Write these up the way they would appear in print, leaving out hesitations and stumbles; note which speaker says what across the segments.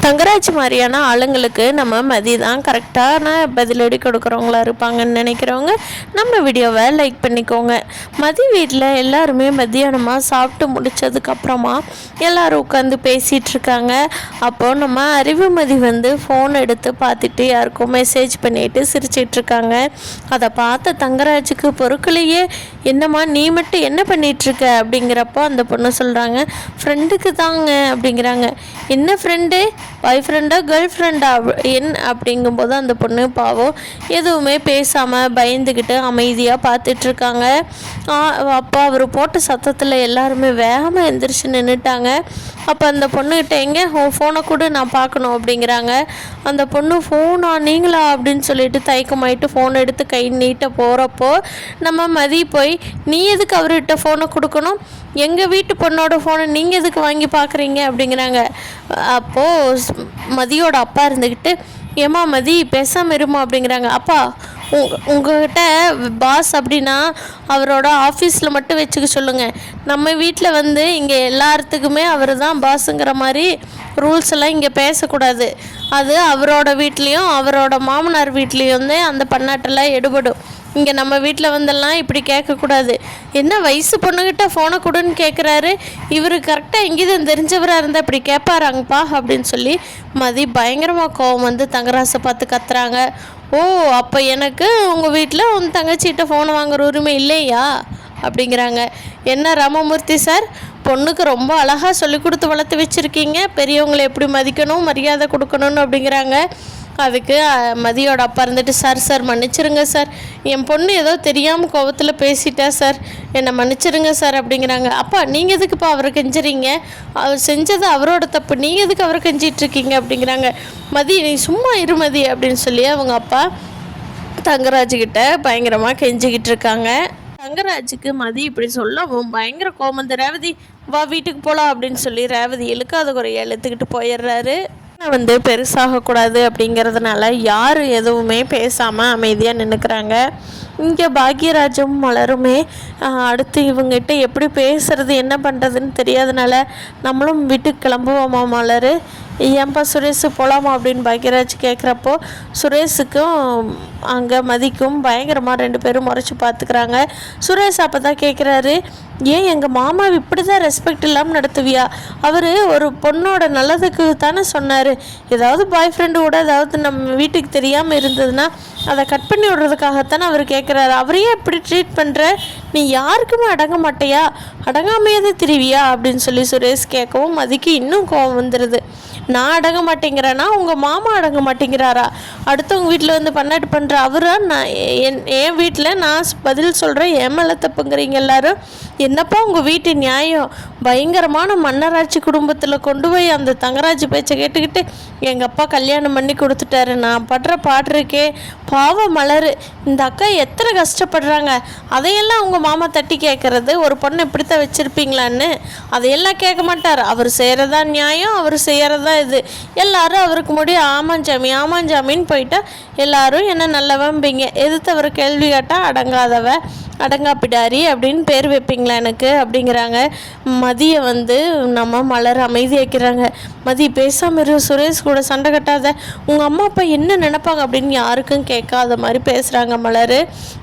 Speaker 1: தங்கராஜ் மாதிரியான ஆளுங்களுக்கு நம்ம மதி தான் கரெக்டான பதிலடி கொடுக்குறவங்களா இருப்பாங்கன்னு நினைக்கிறவங்க நம்ம வீடியோவை லைக் பண்ணிக்கோங்க. மதி வீட்டில் எல்லாருமே மத்தியானமாக சாப்பிட்டு முடித்ததுக்கப்புறமா எல்லோரும் உட்காந்து பேசிகிட்டு இருக்காங்க. அப்போது நம்ம அறிவுமதி ஃபோன் எடுத்து பார்த்துட்டு யாருக்கும் மெசேஜ் பண்ணிட்டு சிரிச்சிட்ருக்காங்க. அதை பார்த்த தங்கராஜுக்கு பொருட்களையே என்னம்மா நீ மட்டும் என்ன பண்ணிகிட்ருக்க அப்படிங்கிறப்போ அந்த பொண்ணு சொல்கிறாங்க, ஃப்ரெண்டுக்கு தாங்க அப்படிங்கிறாங்க. என்ன ஃப்ரெண்டு, பாய் ஃப்ரெண்டா கேர்ள் ஃப்ரெண்டா அப்படிங்கும்போது அந்த பொண்ணு பாவம் எதுவுமே பேசாமல் பயந்துக்கிட்டு அமைதியாக பார்த்துட்ருக்காங்க. அப்போ அவர் போட்ட சத்தத்தில் எல்லாருமே வேகமாக எந்திரிச்சு நின்றுட்டாங்க. அப்போ அந்த பொண்ணுக்கிட்ட எங்கே ஃபோனை கூட நான் பார்க்கணும் அப்படிங்கிறாங்க. அந்த பொண்ணு ஃபோனா நீங்களா அப்படின்னு சொல்லிட்டு தயக்கமாயிட்டு ஃபோனை எடுத்து கை நீட்ட போகிறப்போ நம்ம மதி போய் நீ எதுக்கு அவர்கிட்ட ஃபோனை கொடுக்கணும், எங்கள் வீட்டு பொண்ணோட ஃபோனை நீங்கள் எதுக்கு வாங்கி பார்க்குறீங்க அப்படிங்கிறாங்க. அப்போது மதியோட அப்பா இருந்துக்கிட்டு ஏமா மதி பேசாமல் இருமா அப்படிங்கிறாங்க. அப்பா உங்ககிட்ட பாஸ் அப்படின்னா அவரோட ஆஃபீஸில் மட்டும் வச்சுக்க சொல்லுங்கள், நம்ம வீட்டில் இங்கே எல்லாத்துக்குமே அவர் தான் பாஸுங்கிற மாதிரி ரூல்ஸ் எல்லாம் இங்கே பேசக்கூடாது. அது அவரோட வீட்லேயும் அவரோட மாமனார் வீட்லேயும் அந்த பன்னாட்டெல்லாம் எடுபடும். இங்கே நம்ம வீட்டில் வந்தெல்லாம் இப்படி கேட்கக்கூடாது. என்ன வயசு பொண்ணுக்கிட்ட ஃபோனை கொடுன்னு கேட்குறாரு, இவர் கரெக்டாக எங்கேயும் தெரிஞ்சவராக இருந்தால் இப்படி கேட்பாராங்கப்பா அப்படின்னு சொல்லி மதி பயங்கரமாக கோவம் தங்கராசை பார்த்து கத்துறாங்க. ஓ அப்போ எனக்கு உங்கள் வீட்டில் உன் தங்கச்சிகிட்ட ஃபோனை வாங்குற உரிமை இல்லையா அப்படிங்கிறாங்க. என்ன ராமமூர்த்தி சார், பொண்ணுக்கு ரொம்ப அழகாக சொல்லி கொடுத்து வளர்த்து வச்சுருக்கீங்க, பெரியவங்களை எப்படி மதிக்கணும் மரியாதை கொடுக்கணும்னு அப்படிங்கிறாங்க. அதுக்கு மதியோட அப்பா இருந்துட்டு சார் மன்னிச்சிருங்க சார், என் பொண்ணு ஏதோ தெரியாமல் கோவத்தில் பேசிட்டா சார், என்னை மன்னிச்சிருங்க சார் அப்படிங்கிறாங்க. அப்பா நீங்கள் எதுக்குப்பா அவரை கெஞ்சுறீங்க, அவர் செஞ்சது அவரோட தப்பு, நீங்கள் எதுக்கு அவரை கெஞ்சிட்ருக்கீங்க அப்படிங்கிறாங்க. மதி நீ சும்மா இருமதி அப்படின்னு சொல்லி அவங்க அப்பா தங்கராஜுக்கிட்ட பயங்கரமாக கெஞ்சிக்கிட்டு இருக்காங்க. தங்கராஜுக்கு மதி இப்படி சொல்லவும் பயங்கர கோமந்த ரேவதி வா வீட்டுக்கு போகலாம் அப்படின்னு சொல்லி ரேவதி இழுக்காத குறைய இழுத்துக்கிட்டு போயிடுறாரு. பெருசாகக்கூடாது அப்படிங்கிறதுனால யாரும் எதுவுமே பேசாமல் அமைதியாக நின்றுக்கிறாங்க. இங்கே பாக்யராஜும் மலருமே அடுத்து இவங்ககிட்ட எப்படி பேசுகிறது என்ன பண்ணுறதுன்னு தெரியாதனால நம்மளும் வீட்டுக்கு கிளம்புவோமா மலர், ஏன்பா சுரேஷ் போகலாமா அப்படின்னு பாக்யராஜ் கேட்குறப்போ சுரேஷுக்கும் அங்கே மதிக்கும் பயங்கரமாக ரெண்டு பேரும் முறைச்சி பார்த்துக்கிறாங்க. சுரேஷ் அப்போ தான் கேட்குறாரு, ஏன் எங்கள் மாமா இப்படி தான் ரெஸ்பெக்ட் இல்லாமல் நடத்துவியா, அவர் ஒரு பொண்ணோட நல்லதுக்கு தானே சொன்னார், ஏதாவது பாய் ஃப்ரெண்டு கூட ஏதாவது நம்ம வீட்டுக்கு தெரியாமல் இருந்ததுன்னா அதை கட் பண்ணி விடுறதுக்காகத்தானே அவர் கேட்குறாரு, அவரையே இப்படி ட்ரீட் பண்ணுற, நீ யாருக்குமே அடங்க மாட்டையா, அடங்காமையாவது திரிவியா அப்படின்னு சொல்லி சுரேஷ் கேட்கவும் மதிக்கு இன்னும் கோவம் வந்துடுது. நான் அடங்க மாட்டேங்கிறேன்னா உங்கள் மாமா அடங்க மாட்டேங்கிறாரா, அடுத்தவங்க வீட்டில் பன்னாட்டு பண்ணுற அவரா, நான் என் வீட்டில் நான் பதில் சொல்கிறேன், என் மேலே தப்புங்கிறீங்க எல்லாரும், என்னப்பா உங்கள் வீட்டு நியாயம், பயங்கரமான மன்னராட்சி குடும்பத்தில் கொண்டு போய் அந்த தங்கராஜ் பேச்சை கேட்டுக்கிட்டு எங்கள் அப்பா கல்யாணம் பண்ணி கொடுத்துட்டாரு, நான் படுற பாடுறக்கே பாவம் மலர், இந்த அக்கா எத்தனை கஷ்டப்படுறாங்க, அதையெல்லாம் உங்கள் மாமா தட்டி கேட்குறது, ஒரு பொண்ணை இப்படித்தான் வச்சுருப்பீங்களான்னு அதையெல்லாம் கேட்க மாட்டார், அவர் செய்கிறதா நியாயம், அவர் செய்கிறதா இது, எல்லாரும் அவருக்கு முடியும் ஆமாஞ்சாமின்னு போயிட்டா எல்லாரும் என்ன நல்லவம்பிங்க, எதிர்த்து அவர் கேள்வி கேட்டால் அடங்காதவ அடங்காப்பிடாரி அப்படின்னு பேர் வைப்பீங்களா எனக்கு அப்படிங்கிறாங்க. மதியை நம்ம மலர் அமைதி வைக்கிறாங்க. மதி பேசாமல் இரு, சுரேஷ் கூட சண்டை கட்டாத, உங்கள் அம்மா அப்பா என்ன நினைப்பாங்க அப்படின்னு யாருக்கும் கேட்காத மாதிரி பேசுகிறாங்க மலர்.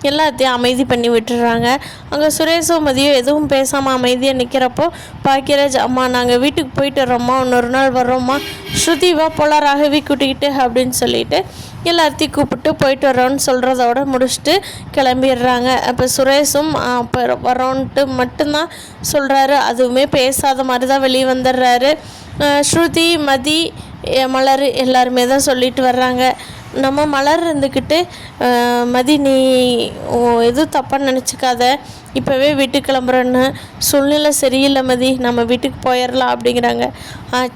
Speaker 1: எல்லாத்தையும் அமைதி பண்ணி விட்டுறாங்க. அங்கே சுரேஷும் மதியம் எதுவும் பேசாமல் அமைதியாக நிற்கிறப்போ பாக்கியராஜ், அம்மா நாங்கள் வீட்டுக்கு போயிட்டு வரோம்மா, இன்னொரு நாள் வர்றோம்மா, ஸ்ருதிவா போல ராகவி கூட்டிக்கிட்டு அப்படின்னு சொல்லிட்டு எல்லாத்தையும் கூப்பிட்டு போயிட்டு வரோன்னு சொல்கிறதோட முடிச்சுட்டு கிளம்பிடுறாங்க. அப்போ சுரேஷும் அப்போ வரோன்ட்டு மட்டும்தான் சொல்கிறாரு, அதுவுமே பேசாத மாதிரி தான் வெளியே வந்துடுறாரு. ஸ்ருதி மதி மலர் எல்லாருமே தான் சொல்லிட்டு வர்றாங்க. நம்ம மலர் இருந்துக்கிட்டு மதி நீ எதுவும் தப்பாக நினச்சிக்காத, இப்போவே வீட்டுக்கு கிளம்புறேன்னு, சூழ்நிலை சரியில்லை மதி, நம்ம வீட்டுக்கு போயிடலாம் அப்படிங்கிறாங்க.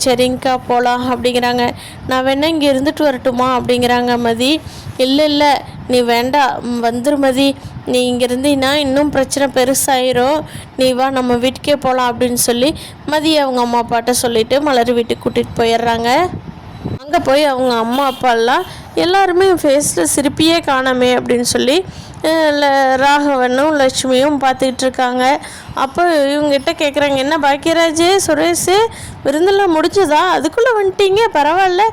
Speaker 1: சரிங்கக்கா போகலாம் அப்படிங்கிறாங்க. நான் வேணா இங்கே இருந்துட்டு வரட்டுமா அப்படிங்கிறாங்க மதி. இல்லை நீ வேண்டாம் வந்துரு மதி, நீ இங்கே இருந்தீன்னா இன்னும் பிரச்சனை பெருசாயிரும், நீ வா நம்ம வீட்டுக்கே போகலாம் அப்படின்னு சொல்லி மதி அவங்க அம்மா அப்பாட்ட சொல்லிவிட்டு மலர் வீட்டுக்கு கூட்டிகிட்டு போயிடுறாங்க. அங்கே போய் அவங்க அம்மா அப்பாலாம் எல்லாருமே ஃபேஸில் சிரிப்பியே காணாமே அப்படின்னு சொல்லி ராகவனும் லட்சுமியும் பார்த்துக்கிட்டு இருக்காங்க. அப்போ இவங்ககிட்ட கேட்குறாங்க, என்ன பாக்கியராஜ், சுரேஷ் விருந்தெல்லாம் முடிஞ்சதா, அதுக்குள்ளே வந்துட்டீங்க, பரவாயில்ல.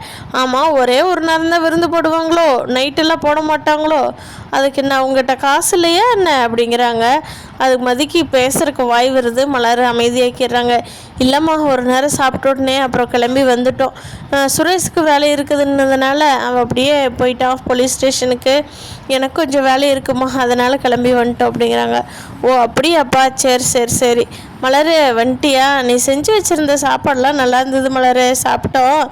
Speaker 1: ஆமாம், ஒரே ஒரு நேரம் தான் விருந்து போடுவாங்களோ, நைட்டெல்லாம் போட மாட்டாங்களோ, அதுக்கு என்ன உங்கள்கிட்ட காசு இல்லையா என்ன அப்படிங்கிறாங்க. அதுக்கு மதிக்கு பேசுறதுக்கு வாய் வருது. மலர் அமைதியாக்கிடுறாங்க. இல்லைம்மா, ஒரு நேரம் சாப்பிட்ட உடனே அப்புறம் கிளம்பி வந்துட்டோம். சுரேஷுக்கு வேலை இருக்குதுன்னதுனால அவன் அப்படியே போயிட்டான் போலீஸ் ஸ்டேஷனுக்கு. எனக்கு கொஞ்சம் வேலை இருக்குமா, அதனால் கிளம்பி வந்துட்டோம் அப்படிங்கிறாங்க. ஓ அப்படியாப்பா, சரி சரி சரி. மலர் வந்துட்டியா, நீ செஞ்சு வச்சுருந்த சாப்பாடெலாம் நல்லா இருந்தது மலர், சாப்பிட்டோம்.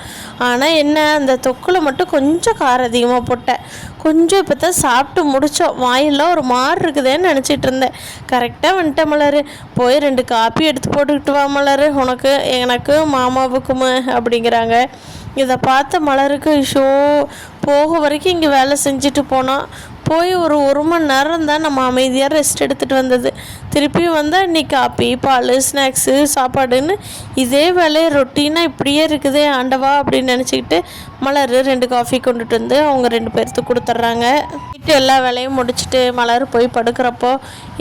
Speaker 1: ஆனால் என்ன, அந்த தொக்கில் மட்டும் கொஞ்சம் காரம் அதிகமாக போட்டேன். கொஞ்சம் இப்போ தான் சாப்பிட்டு முடித்தோம், வாயெல்லாம் ஒரு மாறு இருக்குதுன்னு நினச்சிட்டு இருந்தேன். கரெக்டாக வந்துட்டேன் மலர், போய் 2 காப்பி எடுத்து போட்டுக்கிட்டு வா மலர், உனக்கு எனக்கு மாமாவுக்குமே அப்படிங்கிறாங்க. இதை பார்த்த மலருக்கு ஷோ போக வரைக்கும் இங்கே வேலை செஞ்சுட்டு போனோம். போய் ஒரு மணி நேரம் தான் நம்ம அமைதியாக ரெஸ்ட் எடுத்துகிட்டு வந்தது. திருப்பியும் வந்தால் இன்றைக்கி காப்பி, பால், ஸ்நாக்ஸு, சாப்பாடுன்னு இதே வேலையை ரொட்டீனாக இப்படியே இருக்குதே ஆண்டவா அப்படின்னு நினச்சிக்கிட்டு மலர் 2 காஃபி கொண்டுட்டு வந்து அவங்க 2 பேர்த்துக்கு கொடுத்துட்றாங்க. எல்லா வேலையும் முடிச்சுட்டு மலர் போய் படுக்கிறப்போ,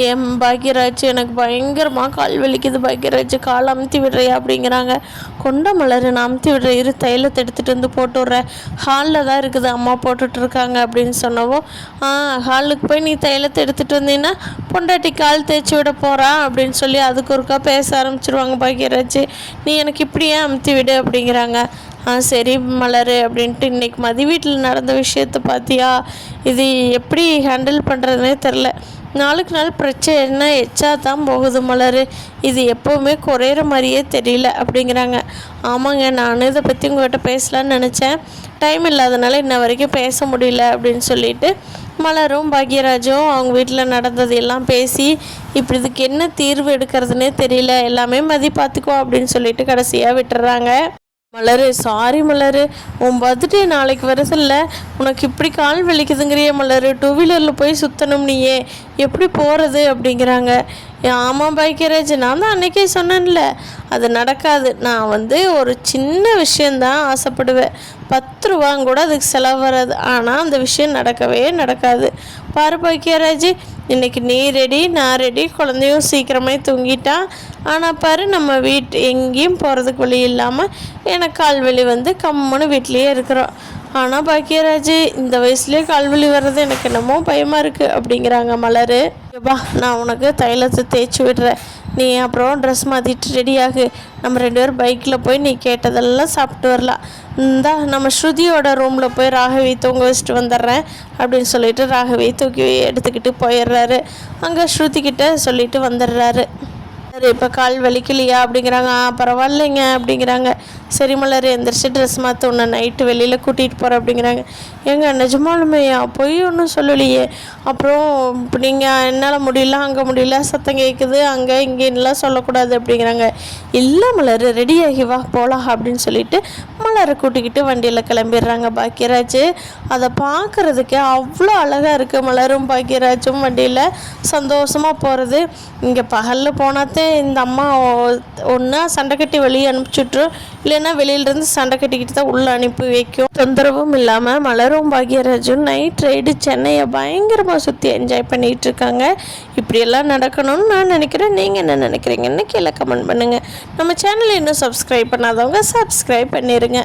Speaker 1: என் பாக்கியராஜ் எனக்கு பயங்கரமாக கால் வலிக்குது பாக்கியராஜ், கால் அமுத்தி விடுறியா அப்படிங்கிறாங்க. கொண்ட மலர், நான் அமுத்தி விடுறேன், இரு தைலத்தை எடுத்துகிட்டு வந்து போட்டு விட்றேன், ஹாலில் தான் இருக்குது அம்மா போட்டுட்ருக்காங்க அப்படின்னு சொன்னவோ, ஹாலுக்கு போய் நீ தைலத்தை எடுத்துகிட்டு வந்தீங்கன்னா பொண்டாட்டி கால் தேய்ச்சி விட போகிறான் அப்படின்னு சொல்லி அதுக்கு ஒருக்கா பேச ஆரம்பிச்சிருவாங்க பாக்கியராஜ். நீ எனக்கு இப்படியே அமுத்தி விடு அப்படிங்கிறாங்க. சரி மலர் அப்படின்ட்டு இன்றைக்கி மதி வீட்டில் நடந்த விஷயத்தை பார்த்தியா, இது எப்படி ஹேண்டில் பண்ணுறதுனே தெரில. நாளுக்கு நாள் பிரச்சனை எச்சா தான் போகுது மலர், இது எப்போவுமே குறையிற மாதிரியே தெரியல அப்படிங்கிறாங்க. ஆமாங்க, நான் இதை பற்றி உங்கள்கிட்ட பேசலான்னு நினச்சேன், டைம் இல்லாதனால இன்ன வரைக்கும் பேச முடியல அப்படின்னு சொல்லிட்டு மலரும் பாக்யராஜும் அவங்க வீட்டில் நடந்தது எல்லாம் பேசி இப்படி இதுக்கு என்ன தீர்வு எடுக்கிறதுனே தெரியல, எல்லாமே மதி பார்த்துக்கோ அப்படின்னு சொல்லிட்டு கடைசியாக விட்டுறாங்க. மலர், சாரி மலர், உன் பர்த்டே நாளைக்கு வருதில்ல, உனக்கு இப்படி கால் வலிக்குதுங்கிறிய மலர், 2 வீலரில் போய் சுற்றணும், நீயே எப்படி போகிறது அப்படிங்கிறாங்க. ஆமாம் பாக்கியராஜ், நான் தான் அன்றைக்கே சொன்னேன்ல, அது நடக்காது. நான் ஒரு சின்ன விஷயந்தான் ஆசைப்படுவேன், 10 ரூபாங்க கூட அதுக்கு செலவு வராது. ஆனால் அந்த விஷயம் நடக்கவே நடக்காது. பாரு பாக்கியராஜ், இன்றைக்கி நீ ரெடி, நான் ரெடி, குழந்தையும் சீக்கிரமே தூங்கிட்டான். ஆனால் பாரு, நம்ம எங்கேயும் போகிறதுக்கு வழி இல்லாமல் எனக்கு கால்வலி கம்முன்னு வீட்லேயே இருக்கிறோம். ஆனால் பாக்கியராஜ், இந்த வயசுலேயே கால்வலி வர்றது எனக்கு என்னமோ பயமாக இருக்குது அப்படிங்கிறாங்க மலர். பா, நான் உனக்கு தைலத்தை தேய்ச்சி விடுறேன், நீ அப்புறம் ட்ரெஸ் மாற்றிட்டு ரெடியாகு, நம்ம 2 பேரும் பைக்கில் போய் நீ கேட்டதெல்லாம் சாப்பிட்டு வரலாம். இந்தா நம்ம ஸ்ருதியோட ரூமில் போய் ராகவி தூங்க வச்சுட்டு வந்துடுறேன் அப்படின்னு சொல்லிட்டு ராகவி தூக்கி எடுத்துக்கிட்டு போயிடுறாரு. அங்கே ஸ்ருதிக்கிட்ட சொல்லிட்டு வந்துடுறாரு. சரி, இப்போ கால் வலிக்கலையா அப்படிங்கிறாங்க. பரவாயில்லைங்க அப்படிங்கிறாங்க. சரி மலர், எந்திரிச்சு ட்ரெஸ் மாற்ற உன்னை நைட்டு வெளியில் கூட்டிகிட்டு போகிறேன் அப்படிங்கிறாங்க. ஏங்க நிஜமாலுமேயா, பொய் ஒன்றும் சொல்லலையே, அப்புறம் இப்போ நீங்கள் என்னால் முடியல, அங்கே முடியல, சத்தம் கேட்குது, அங்கே இங்கேன்னெலாம் சொல்லக்கூடாது அப்படிங்கிறாங்க. இல்லை மலர், ரெடியாகி வா போகலாம் அப்படின்னு சொல்லிட்டு மலரை கூட்டிக்கிட்டு வண்டியில் கிளம்பிடுறாங்க பாக்கியராஜ். அதை பார்க்குறதுக்கே அவ்வளோ அழகாக இருக்குது. மலரும் பாக்கியராஜும் வண்டியில் சந்தோஷமாக போகிறது. இங்கே பகலில் போனாத்தே இந்த அம்மா ஒன்றா சண்டை கட்டி வெளியே அனுப்பிச்சுட்ரும், இல்லைன்னா வெளியிலேருந்து சண்டை கட்டிக்கிட்டு தான் உள்ளே அனுப்பி வைக்கும். தொந்தரவும் இல்லாமல் மலரும் பாக்யராஜும் நைட் ரைடு சென்னையை பயங்கரமாக சுற்றி என்ஜாய் பண்ணிகிட்டு இருக்காங்க. இப்படியெல்லாம் நடக்கணும்னு நான் நினைக்கிறேன். நீங்கள் என்ன நினைக்கிறீங்கன்னு கீழே கமெண்ட் பண்ணுங்கள். நம்ம சேனலை இன்னும் சப்ஸ்கிரைப் பண்ணாதவங்க சப்ஸ்கிரைப் பண்ணிடுங்க.